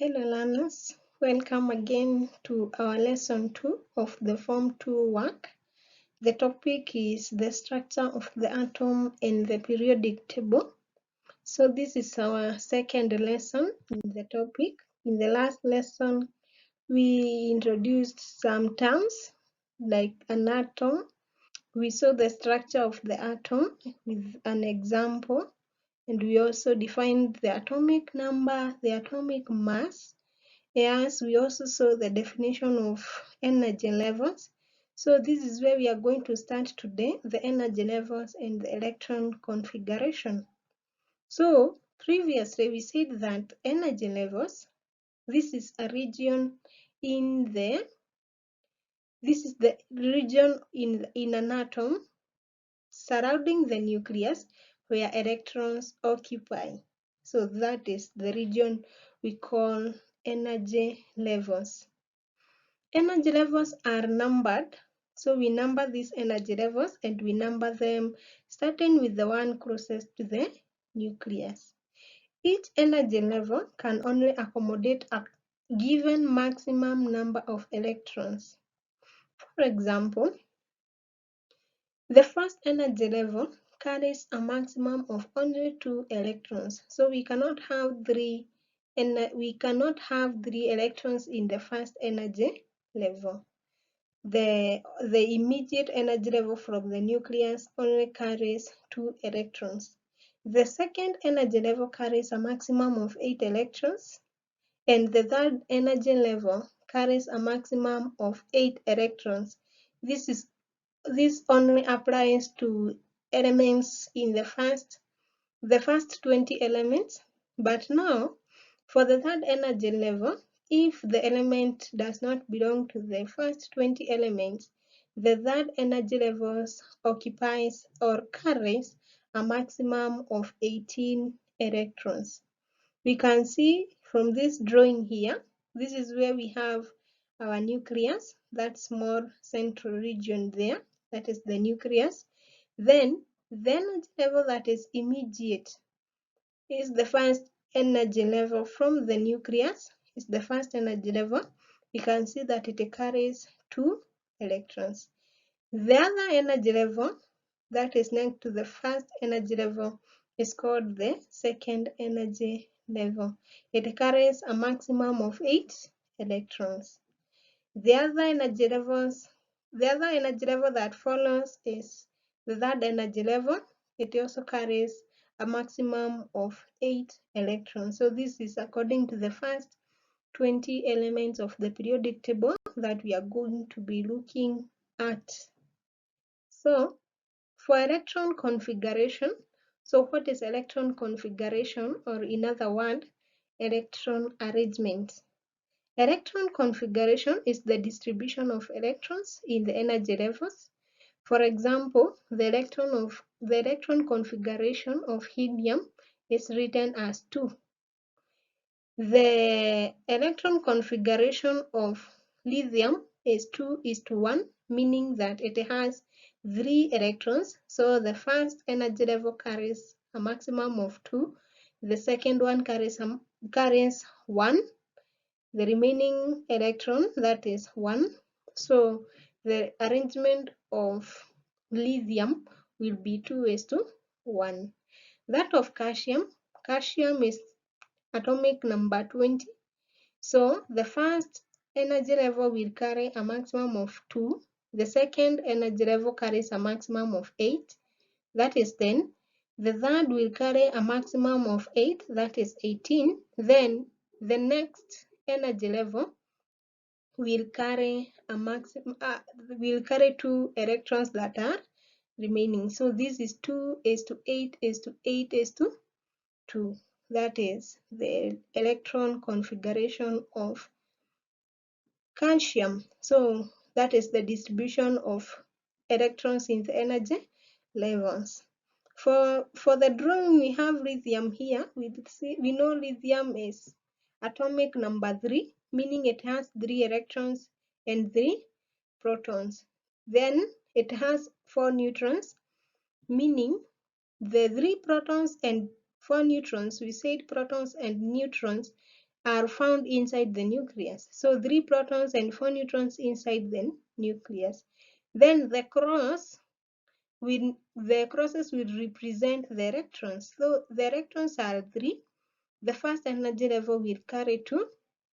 Hello learners, welcome again to our lesson 2 of the Form 2 work. The topic is the structure of the atom and the periodic table. So this is our second lesson in the topic. In the last lesson, we introduced some terms like an atom. We saw the structure of the atom with an example, and we also defined the atomic number, the atomic mass. Yes, we also saw the definition of energy levels. So this is where we are going to start today, the energy levels and the electron configuration. So previously we said that energy levels, this is a region in the, this is the region in an atom surrounding the nucleus where electrons occupy. So that is the region we call energy levels. Energy levels are numbered. So we number these energy levels and we number them starting with the one closest to the nucleus. Each energy level can only accommodate a given maximum number of electrons. For example, the first energy level carries a maximum of only 2 electrons. So we cannot have three electrons in the first energy level. The immediate energy level from the nucleus only carries 2 electrons. The second energy level carries a maximum of 8 electrons, and the third energy level carries a maximum of 8 electrons. This only applies to elements in the first 20 elements, but now for the third energy level, if the element does not belong to the first 20 elements, the third energy level occupies or carries a maximum of 18 electrons. We can see from this drawing here, this is where we have our nucleus, that small central region there, that is the nucleus. Then the energy level that is immediate is the first energy level from the nucleus, is the first energy level. You can see that it carries 2 electrons. The other energy level that is next to the first energy level is called the second energy level. It carries a maximum of 8 electrons. The other energy level that follows is the third energy level. It also carries a maximum of 8 electrons. So this is according to the first 20 elements of the periodic table that we are going to be looking at. So for electron configuration, so what is electron configuration, or in other words, electron arrangement? Electron configuration is the distribution of electrons in the energy levels. For example, the electron configuration of helium is written as 2. The electron configuration of lithium is 2:1, meaning that it has 3 electrons. So the first energy level carries a maximum of 2. The second one carries 1. The remaining electron, that is 1. So the arrangement of lithium will be 2:1. That of calcium is atomic number 20. So the first energy level will carry a maximum of 2. The second energy level carries a maximum of 8. That is 10. The third will carry a maximum of 8. That is 18. Then the next energy level will carry will carry 2 electrons that are remaining. So this is 2:8:8:2. That is the electron configuration of calcium. So that is the distribution of electrons in the energy levels. For the drawing, we have lithium here. We know lithium is atomic number 3, meaning it has 3 electrons and 3 protons. Then it has 4 neutrons, meaning the 3 protons and 4 neutrons, we said protons and neutrons are found inside the nucleus. So 3 protons and 4 neutrons inside the nucleus. Then the crosses will represent the electrons. So the electrons are 3. The first energy level will carry 2.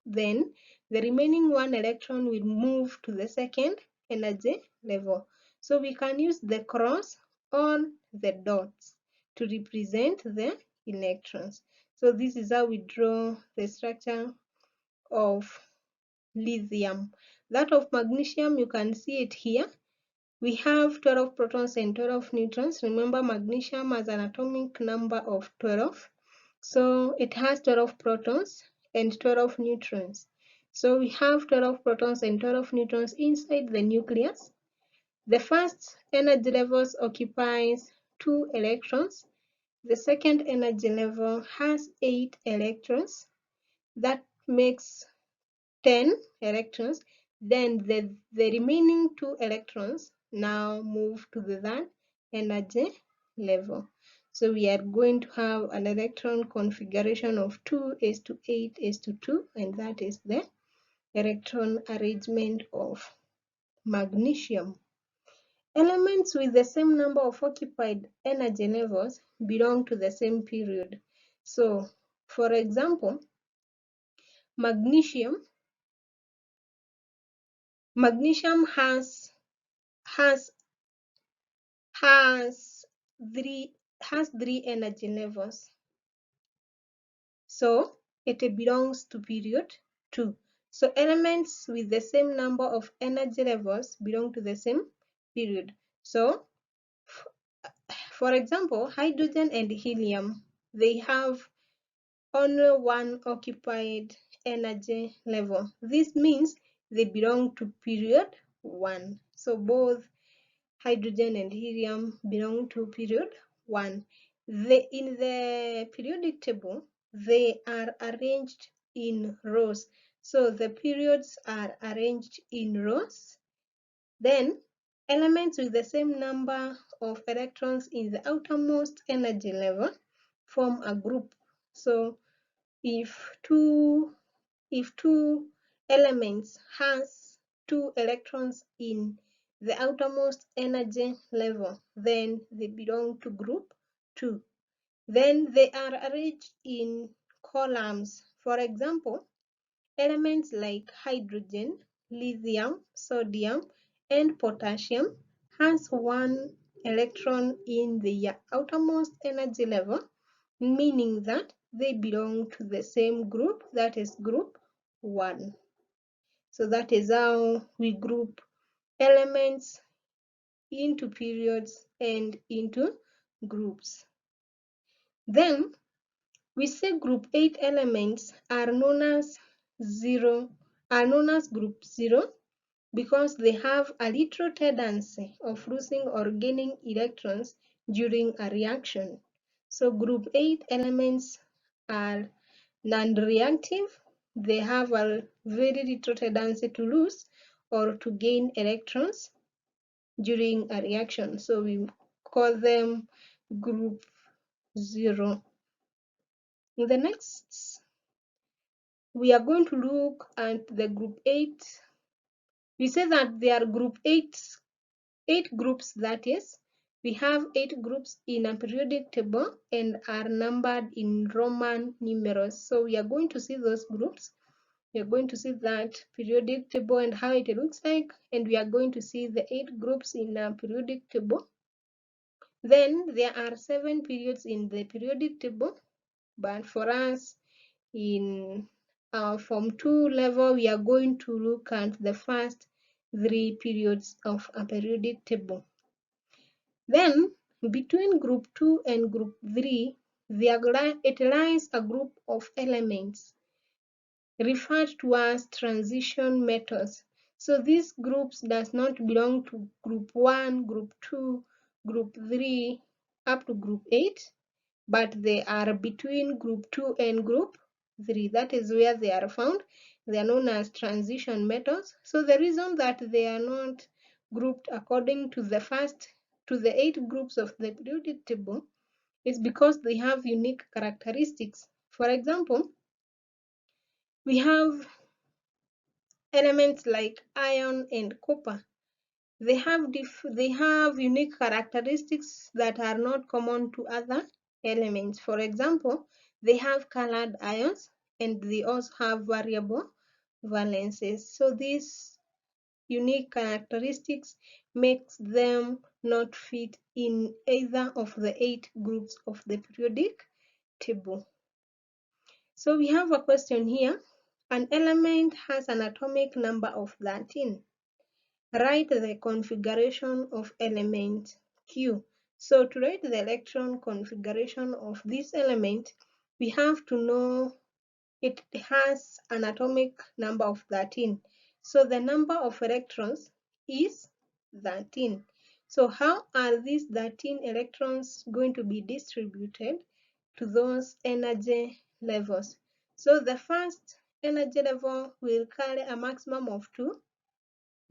Then the remaining 1 electron will move to the second energy level. So we can use the cross or the dots to represent the electrons. So this is how we draw the structure of lithium. That of magnesium, you can see it here. We have 12 protons and 12 neutrons. Remember, magnesium has an atomic number of 12. So it has 12 protons and 12 neutrons. So we have 12 protons and 12 neutrons inside the nucleus. The first energy level occupies 2 electrons. The second energy level has 8 electrons. That makes 10 electrons. Then the remaining 2 electrons now move to the third energy level. So we are going to have an electron configuration of 2s to 8s to 2, and that is the electron arrangement of magnesium. Elements with the same number of occupied energy levels belong to the same period. So, for example, magnesium has has has three energy levels, so it belongs to period 2. So elements with the same number of energy levels belong to the same period. So for example, hydrogen and helium, they have only one occupied energy level. This means they belong to period 1. So both hydrogen and helium belong to period 1. In the periodic table, they are arranged in rows. So the periods are arranged in rows. Then elements with the same number of electrons in the outermost energy level form a group. So if two elements has 2 electrons in the outermost energy level, then they belong to group 2. Then they are arranged in columns. For example, elements like hydrogen, lithium, sodium, and potassium has 1 electron in the outermost energy level, meaning that they belong to the same group, that is group 1. So that is how we group elements into periods and into groups. Then we say group 8 elements are known as group 0 because they have a little tendency of losing or gaining electrons during a reaction. So group 8 elements are non-reactive. They have a very little tendency to lose or to gain electrons during a reaction. So we call them group 0. In the next, we are going to look at the group 8. We say that there are group 8 groups, that is, we have 8 groups in a periodic table and are numbered in Roman numerals. So we are going to see those groups. We are going to see that periodic table and how it looks like, and we are going to see the 8 groups in a periodic table. Then there are 7 periods in the periodic table, but for us in our Form 2 level, we are going to look at the first 3 periods of a periodic table. Then between group 2 and group 3, it lies a group of elements referred to as transition metals. So these groups does not belong to group 1, group 2, group 3, up to group 8, but they are between group 2 and group 3. That is where they are found. They are known as transition metals. So the reason that they are not grouped according to the 8 groups of the periodic table is because they have unique characteristics. For example, We have elements like iron and copper. They have unique characteristics that are not common to other elements. For example, they have colored ions and they also have variable valences. So these unique characteristics makes them not fit in either of the 8 groups of the periodic table. So we have a question here. An element has an atomic number of 13. Write the configuration of element Q. So to write the electron configuration of this element, we have to know it has an atomic number of 13. So the number of electrons is 13. So how are these 13 electrons going to be distributed to those energy levels? So the first energy level will carry a maximum of 2.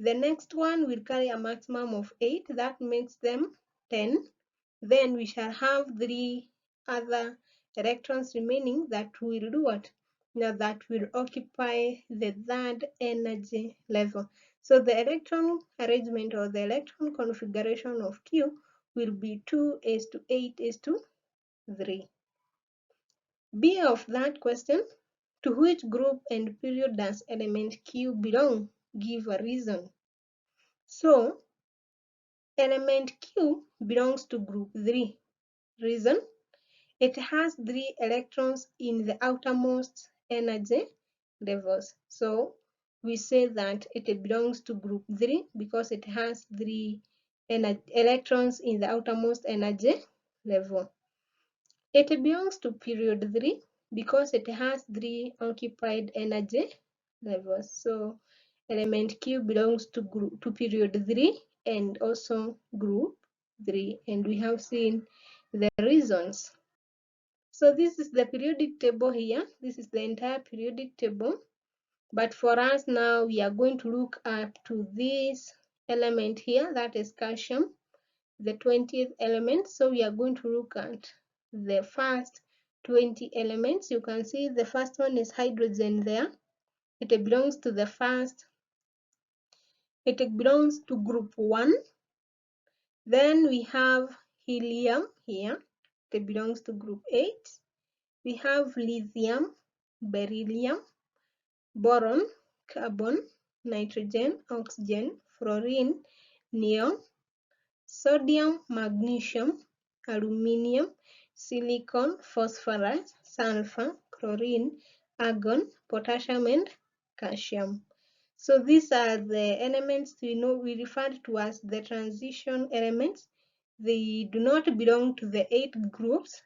The next one will carry a maximum of 8. That makes them 10. Then we shall have 3 other electrons remaining that will do what? Now that will occupy the third energy level. So the electron arrangement or the electron configuration of Q will be 2:8:3. B of that question, to which group and period does element Q belong? Give a reason. So element Q belongs to group 3. Reason? It has 3 electrons in the outermost energy levels. So we say that it belongs to group 3 because it has 3 electrons in the outermost energy level. It belongs to period 3 because it has 3 occupied energy levels. So element Q belongs to period 3 and also group 3, and we have seen the reasons. So this is the periodic table here. This is the entire periodic table. But for us now, we are going to look up to this element here, that is calcium, the 20th element. So we are going to look at the first 20 elements. You can see the first one is hydrogen there. It belongs to the first, it belongs to group 1. Then we have helium here. It belongs to group 8. We have lithium, beryllium, boron, carbon, nitrogen, oxygen, fluorine, neon, sodium, magnesium, aluminium, silicon, phosphorus, sulfur, chlorine, argon, potassium, and calcium. So these are the elements we refer to as the transition elements. They do not belong to the 8 groups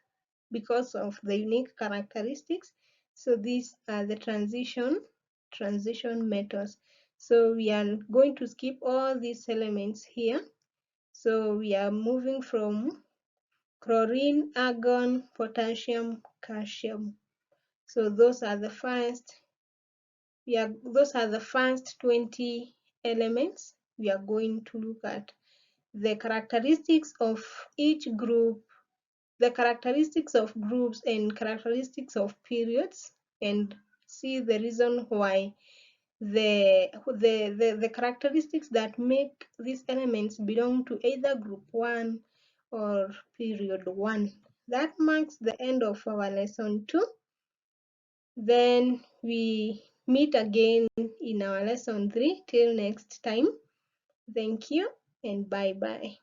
because of the unique characteristics. So these are the transition metals. So we are going to skip all these elements here. So we are moving from chlorine, argon, potassium, calcium. So those are the first 20 elements we are going to look at. The characteristics of each group, the characteristics of groups and characteristics of periods, and see the reason why the characteristics that make these elements belong to either group 1 or period 1. That marks the end of our lesson 2. Then we meet again in our lesson 3. Till next time, thank you and bye bye.